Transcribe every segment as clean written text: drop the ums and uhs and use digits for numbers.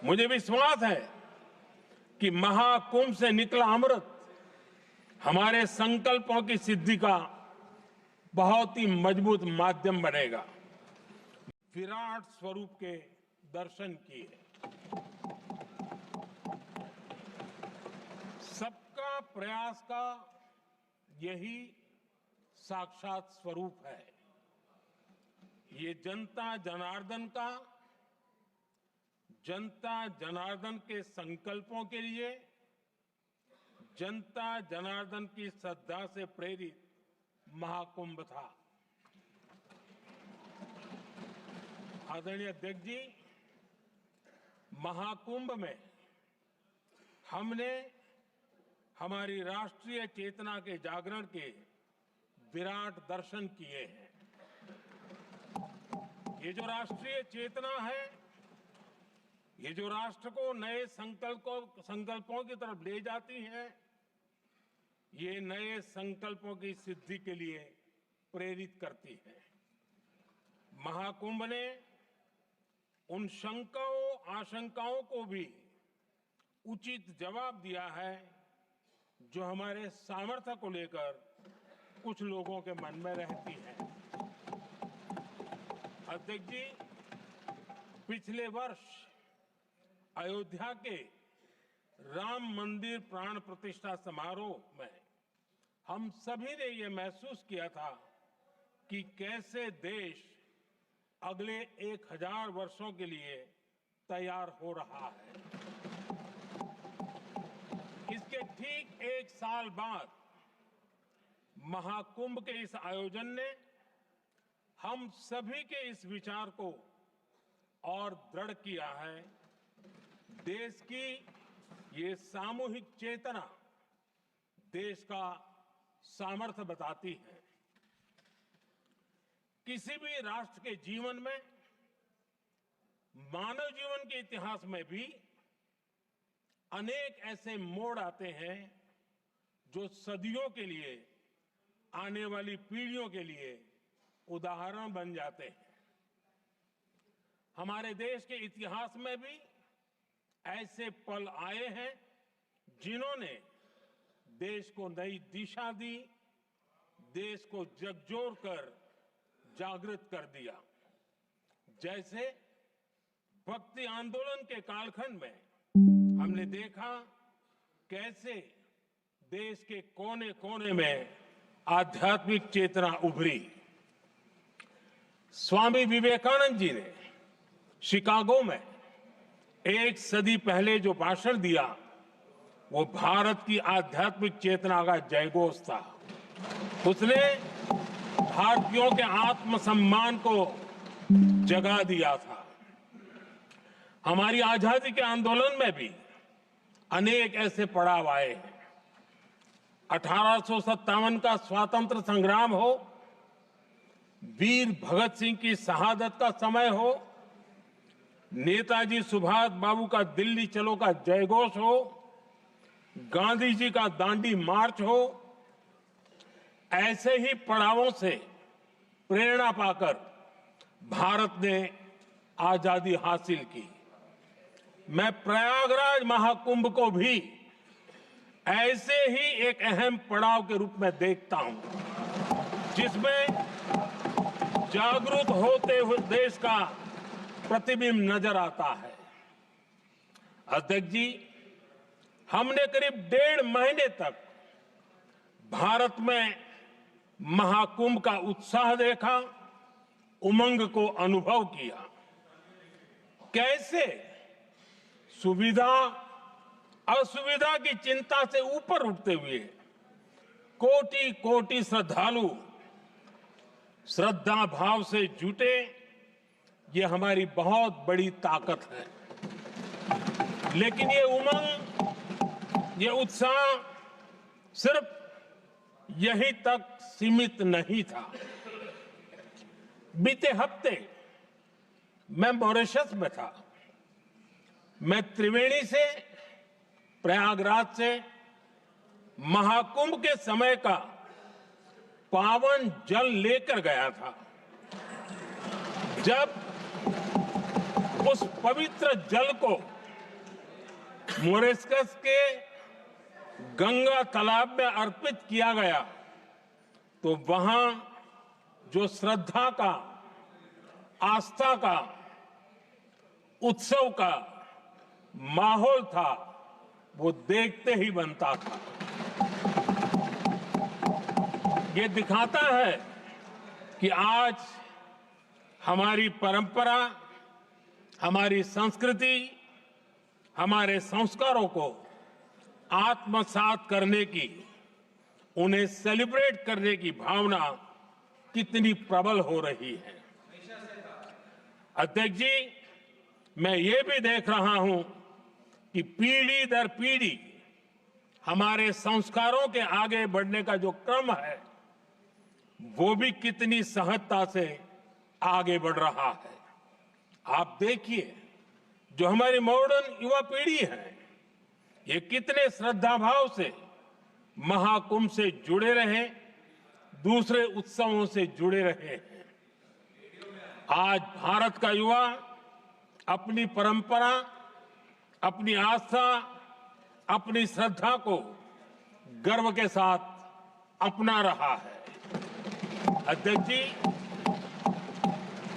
मुझे विश्वास है कि महाकुंभ से निकला अमृत हमारे संकल्पों की सिद्धि का बहुत ही मजबूत माध्यम बनेगा। विराट स्वरूप के दर्शन किए, सबका प्रयास का यही साक्षात स्वरूप है। ये जनता जनार्दन के संकल्पों के लिए, जनता जनार्दन की श्रद्धा से प्रेरित महाकुंभ था। आदरणीय अध्यक्ष जी, महाकुंभ में हमने हमारी राष्ट्रीय चेतना के जागरण के विराट दर्शन किए हैं। ये जो राष्ट्रीय चेतना है, ये जो राष्ट्र को नए संकल्पों की तरफ ले जाती है, ये नए संकल्पों की सिद्धि के लिए प्रेरित करती है। महाकुंभ ने उन शंकाओं आशंकाओं को भी उचित जवाब दिया है जो हमारे सामर्थ्य को लेकर कुछ लोगों के मन में रहती है। अध्यक्ष जी, पिछले वर्ष अयोध्या के राम मंदिर प्राण प्रतिष्ठा समारोह में हम सभी ने ये महसूस किया था कि कैसे देश अगले 1000 वर्षों के लिए तैयार हो रहा है। इसके ठीक 1 साल बाद महाकुंभ के इस आयोजन ने हम सभी के इस विचार को और दृढ़ किया है। देश की ये सामूहिक चेतना देश का सामर्थ्य बताती है। किसी भी राष्ट्र के जीवन में, मानव जीवन के इतिहास में भी अनेक ऐसे मोड़ आते हैं जो सदियों के लिए, आने वाली पीढ़ियों के लिए उदाहरण बन जाते हैं। हमारे देश के इतिहास में भी ऐसे पल आए हैं जिन्होंने देश को नई दिशा दी, देश को झकझोर कर जागृत कर दिया। जैसे भक्ति आंदोलन के कालखंड में हमने देखा कैसे देश के कोने कोने में आध्यात्मिक चेतना उभरी। स्वामी विवेकानंद जी ने शिकागो में 1 सदी पहले जो भाषण दिया, वो भारत की आध्यात्मिक चेतना का जयघोष था। उसने भारतीयों के आत्मसम्मान को जगा दिया था। हमारी आजादी के आंदोलन में भी अनेक ऐसे पड़ाव आए हैं। 1857 का स्वतंत्र संग्राम हो, वीर भगत सिंह की शहादत का समय हो, नेताजी सुभाष बाबू का दिल्ली चलो का जयघोष हो, गांधी जी का दांडी मार्च हो, ऐसे ही पड़ावों से प्रेरणा पाकर भारत ने आजादी हासिल की। मैं प्रयागराज महाकुंभ को भी ऐसे ही एक अहम पड़ाव के रूप में देखता हूं, जिसमें जागरूक होते हुए देश का प्रतिबिंब नजर आता है। अध्यक्ष जी, हमने करीब 1.5 महीने तक भारत में महाकुंभ का उत्साह देखा, उमंग को अनुभव किया। कैसे सुविधा असुविधा की चिंता से ऊपर उठते हुए कोटि कोटि श्रद्धालु श्रद्धा भाव से जुटे, ये हमारी बहुत बड़ी ताकत है। लेकिन ये उमंग, ये उत्साह सिर्फ यहीं तक सीमित नहीं था। बीते हफ्ते मैं मॉरिशस में था। मैं त्रिवेणी से, प्रयागराज से महाकुंभ के समय का पावन जल लेकर गया था। जब उस पवित्र जल को मॉरिशस के गंगा तालाब में अर्पित किया गया तो वहां जो श्रद्धा का, आस्था का, उत्सव का माहौल था वो देखते ही बनता था। ये दिखाता है कि आज हमारी परंपरा, हमारी संस्कृति, हमारे संस्कारों को आत्मसात करने की, उन्हें सेलिब्रेट करने की भावना कितनी प्रबल हो रही है। अध्यक्ष जी, मैं ये भी देख रहा हूं कि पीढ़ी दर पीढ़ी हमारे संस्कारों के आगे बढ़ने का जो क्रम है वो भी कितनी सहजता से आगे बढ़ रहा है। आप देखिए, जो हमारी मॉडर्न युवा पीढ़ी है ये कितने श्रद्धा भाव से महाकुंभ से जुड़े रहे, दूसरे उत्सवों से जुड़े रहे हैं। आज भारत का युवा अपनी परंपरा, अपनी आस्था, अपनी श्रद्धा को गर्व के साथ अपना रहा है। अध्यक्ष जी,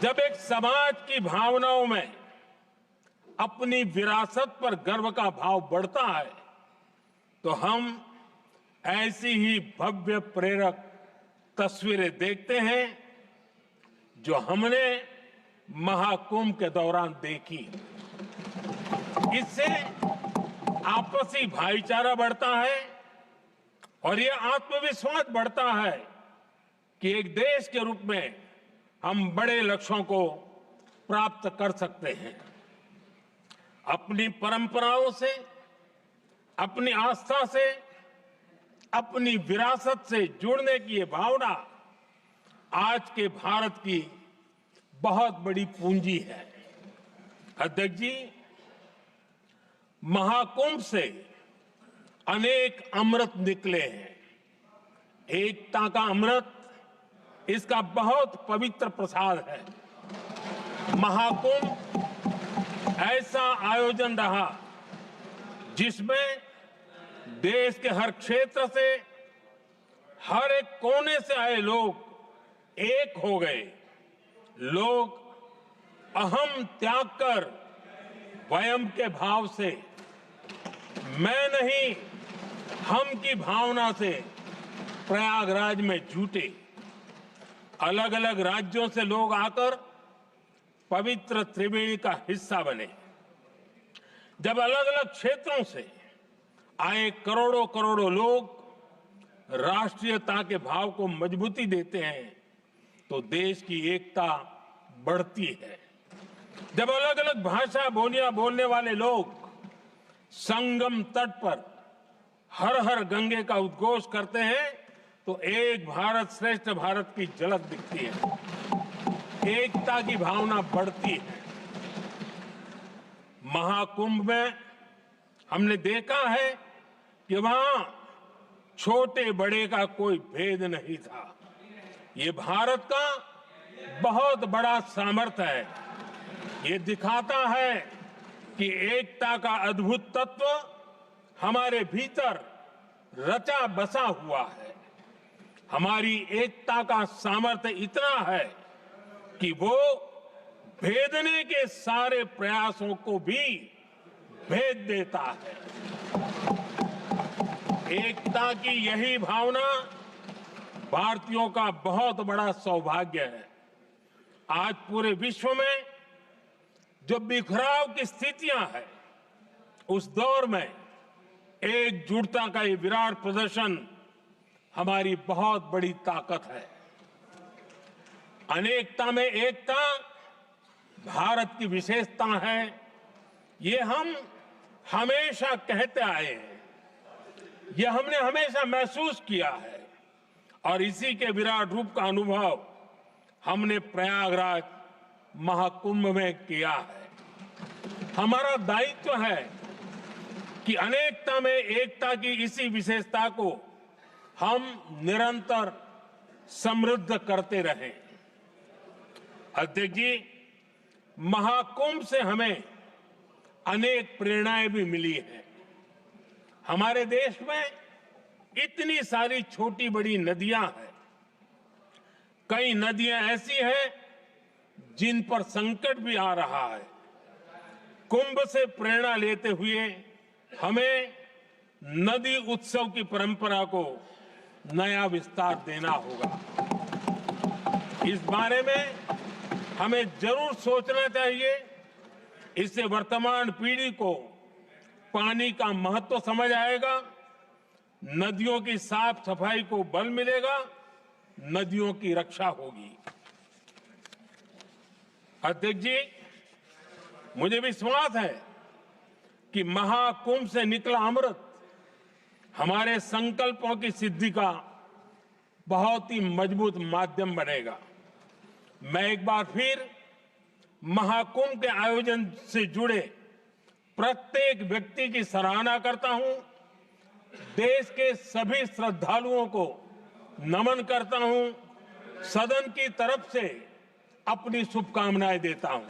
जब एक समाज की भावनाओं में अपनी विरासत पर गर्व का भाव बढ़ता है तो हम ऐसी ही भव्य प्रेरक तस्वीरें देखते हैं जो हमने महाकुंभ के दौरान देखी। इससे आपसी भाईचारा बढ़ता है और ये आत्मविश्वास बढ़ता है कि एक देश के रूप में हम बड़े लक्ष्यों को प्राप्त कर सकते हैं। अपनी परंपराओं से, अपनी आस्था से, अपनी विरासत से जुड़ने की ये भावना आज के भारत की बहुत बड़ी पूंजी है। अध्यक्ष जी, महाकुंभ से अनेक अमृत निकले हैं। एकता का अमृत इसका बहुत पवित्र प्रसाद है। महाकुंभ ऐसा आयोजन रहा जिसमें देश के हर क्षेत्र से, हर एक कोने से आए लोग एक हो गए। लोग अहम त्याग कर वयम के भाव से, मैं नहीं हम की भावना से प्रयागराज में जुटे। अलग अलग राज्यों से लोग आकर पवित्र त्रिवेणी का हिस्सा बने। जब अलग अलग क्षेत्रों से आए करोड़ों करोड़ों लोग राष्ट्रीयता के भाव को मजबूती देते हैं तो देश की एकता बढ़ती है। जब अलग अलग भाषा बोलियां बोलने वाले लोग संगम तट पर हर हर गंगे का उद्घोष करते हैं तो एक भारत श्रेष्ठ भारत की झलक दिखती है, एकता की भावना बढ़ती है। महाकुंभ में हमने देखा है कि वहां छोटे बड़े का कोई भेद नहीं था। ये भारत का बहुत बड़ा सामर्थ्य है। ये दिखाता है कि एकता का अद्भुत तत्व हमारे भीतर रचा बसा हुआ है। हमारी एकता का सामर्थ्य इतना है कि वो भेदने के सारे प्रयासों को भी भेद देता है। एकता की यही भावना भारतीयों का बहुत बड़ा सौभाग्य है। आज पूरे विश्व में जो बिखराव की स्थितियां हैं, उस दौर में एकजुटता का ये विराट प्रदर्शन हमारी बहुत बड़ी ताकत है। अनेकता में एकता भारत की विशेषता है, ये हम हमेशा कहते आए हैं, ये हमने हमेशा महसूस किया है और इसी के विराट रूप का अनुभव हमने प्रयागराज महाकुंभ में किया है। हमारा दायित्व है कि अनेकता में एकता की इसी विशेषता को हम निरंतर समृद्ध करते रहें। अध्यक्ष जी, महाकुंभ से हमें अनेक प्रेरणाएं भी मिली हैं। हमारे देश में इतनी सारी छोटी बड़ी नदियां हैं। कई नदियां ऐसी हैं जिन पर संकट भी आ रहा है। कुंभ से प्रेरणा लेते हुए हमें नदी उत्सव की परंपरा को नया विस्तार देना होगा। इस बारे में हमें जरूर सोचना चाहिए। इससे वर्तमान पीढ़ी को पानी का महत्व समझ आएगा, नदियों की साफ सफाई को बल मिलेगा, नदियों की रक्षा होगी। अध्यक्ष जी, मुझे विश्वास है कि महाकुंभ से निकला अमृत हमारे संकल्पों की सिद्धि का बहुत ही मजबूत माध्यम बनेगा। मैं एक बार फिर महाकुंभ के आयोजन से जुड़े प्रत्येक व्यक्ति की सराहना करता हूं। देश के सभी श्रद्धालुओं को नमन करता हूं। सदन की तरफ से अपनी शुभकामनाएं देता हूं।